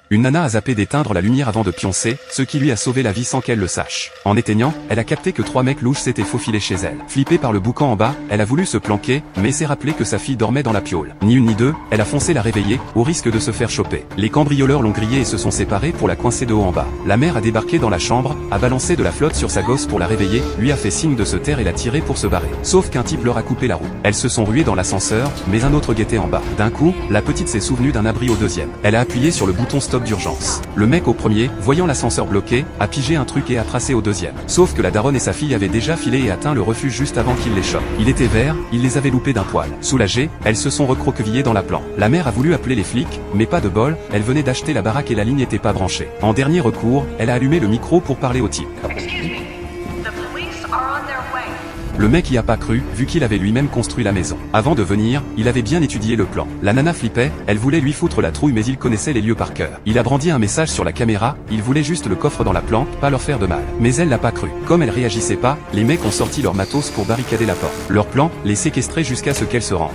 Une nana a zappé d'éteindre la lumière avant de pioncer, ce qui lui a sauvé la vie sans qu'elle le sache. En éteignant, elle a capté que 3 mecs louches s'étaient faufilés chez elle. Flippée par le boucan en bas, elle a voulu se planquer, mais s'est rappelé que sa fille dormait dans la piaule. Ni une ni deux, elle a foncé la réveiller, au risque de se faire choper. Les cambrioleurs l'ont grillée et se sont séparés pour la coincer de haut en bas. La mère a débarqué dans la chambre, a balancé de la flotte sur sa gosse pour la réveiller, lui a fait signe de se taire et l'a tirée pour se barrer. Sauf qu'un type leur a coupé la roue. Elles se sont ruées dans l'ascenseur, mais un autre guettait en bas. D'un coup, la petite s'est souvenue d'un abri au deuxième. Elle a appuyé sur le bouton stop d'urgence. Le mec au premier, voyant l'ascenseur bloqué, a pigé un truc et a tracé au deuxième. Sauf que la daronne et sa fille avaient déjà filé et atteint le refuge juste avant qu'il les chope. Il était vert, il les avait loupés d'un poil. Soulagées, elles se sont recroquevillées dans la plan. La mère a voulu appeler les flics, mais pas de bol, elle venait d'acheter la baraque et la ligne n'était pas branchée. En dernier recours, elle a allumé le micro pour parler au type. Le mec y a pas cru, vu qu'il avait lui-même construit la maison. Avant de venir, il avait bien étudié le plan. La nana flippait, elle voulait lui foutre la trouille mais il connaissait les lieux par cœur. Il a brandi un message sur la caméra, il voulait juste le coffre dans la planque, pas leur faire de mal. Mais elle l'a pas cru. Comme elle réagissait pas, les mecs ont sorti leur matos pour barricader la porte. Leur plan, les séquestrer jusqu'à ce qu'elle se rende.